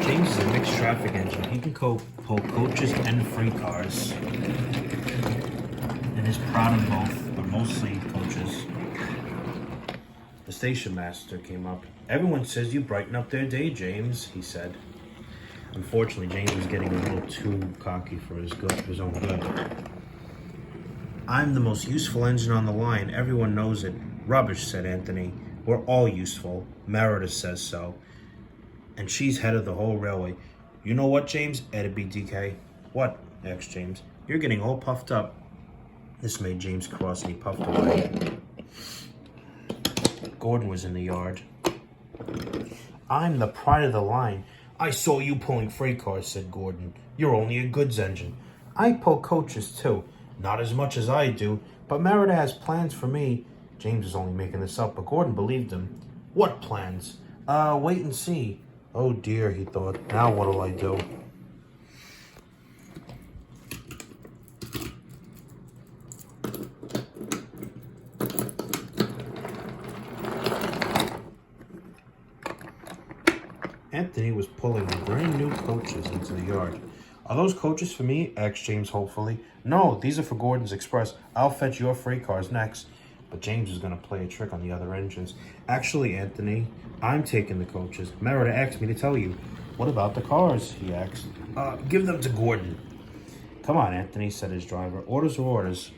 James is a mixed traffic engine. He can pull coaches and freight cars. And is proud of both, but mostly coaches. The station master came up. Everyone says you brighten up their day, James, he said. Unfortunately, James was getting a little too cocky for his own good. I'm the most useful engine on the line. Everyone knows it. Rubbish, said Anthony. We're all useful. Meredith says so. And she's head of the whole railway. You know what, James? Added BDK. What? Asked James. You're getting all puffed up. This made James cross and he puffed away. Gordon was in the yard. I'm the pride of the line. I saw you pulling freight cars, said Gordon. You're only a goods engine. I pull coaches too. Not as much as I do, but Merida has plans for me. James was only making this up, but Gordon believed him. What plans? Wait and see. Oh dear, he thought. Now what'll I do? Anthony was pulling brand new coaches into the yard. Are those coaches for me? Asked James hopefully. No, these are for Gordon's Express. I'll fetch your freight cars next. But James was going to play a trick on the other engines. Actually, Anthony, I'm taking the coaches. Merida asked me to tell you. What about the cars? He asked. Give them to Gordon. Come on, Anthony, said his driver. Orders are orders.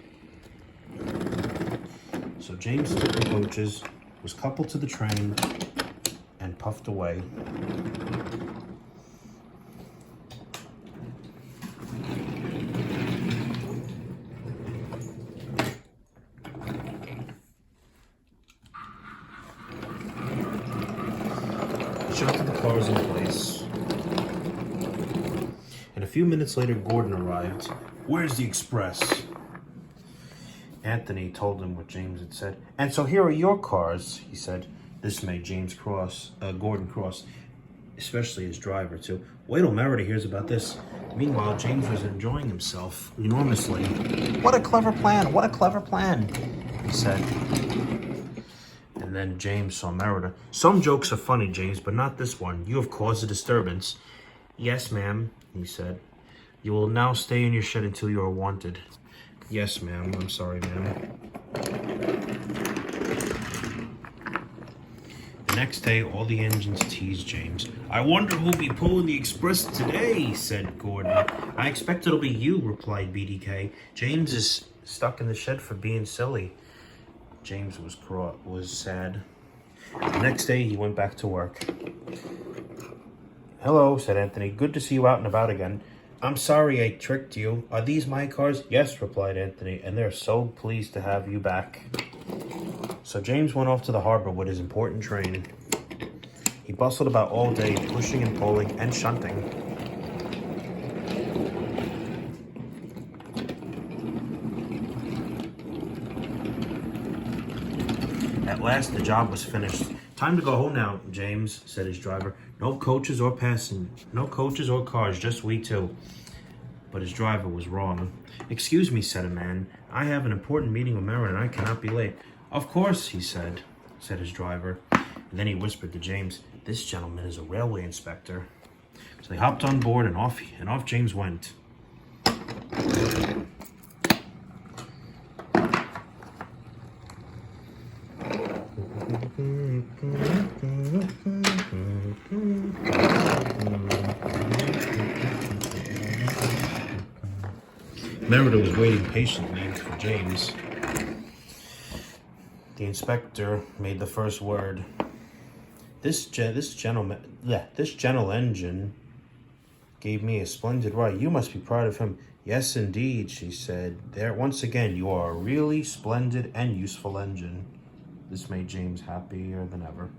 So James took the coaches, was coupled to the train, and puffed away. Shunted the cars in place. And a few minutes later, Gordon arrived. Where's the express? Anthony told him what James had said. And so here are your cars, he said. This made Gordon cross, especially his driver, too. Wait till Merida hears about this. Meanwhile, James was enjoying himself enormously. What a clever plan, what a clever plan, he said. And then James saw Merida. Some jokes are funny, James, but not this one. You have caused a disturbance. Yes, ma'am, he said. You will now stay in your shed until you are wanted. Yes, ma'am. I'm sorry, ma'am. The next day, all the engines teased James. I wonder who'll be pulling the express today, said Gordon. I expect it'll be you, replied BDK. James is stuck in the shed for being silly. James was sad. The next day, he went back to work. Hello, said Anthony. Good to see you out and about again. I'm sorry I tricked you. Are these my cars? Yes, replied Anthony, and they're so pleased to have you back. So James went off to the harbor with his important train. He bustled about all day, pushing and pulling and shunting. At last, the job was finished. Time to go home now, James, said his driver. No coaches or cars, just we two. But his driver was wrong. Excuse me, said a man. I have an important meeting with Merida and I cannot be late. Of course, he said his driver. And then he whispered to James, this gentleman is a railway inspector. So they hopped on board and off James went. Merida was waiting patiently for James. The inspector made the first word. This gentle engine gave me a splendid ride. You must be proud of him. Yes, indeed, she said. There, once again, you are a really splendid and useful engine. This made James happier than ever.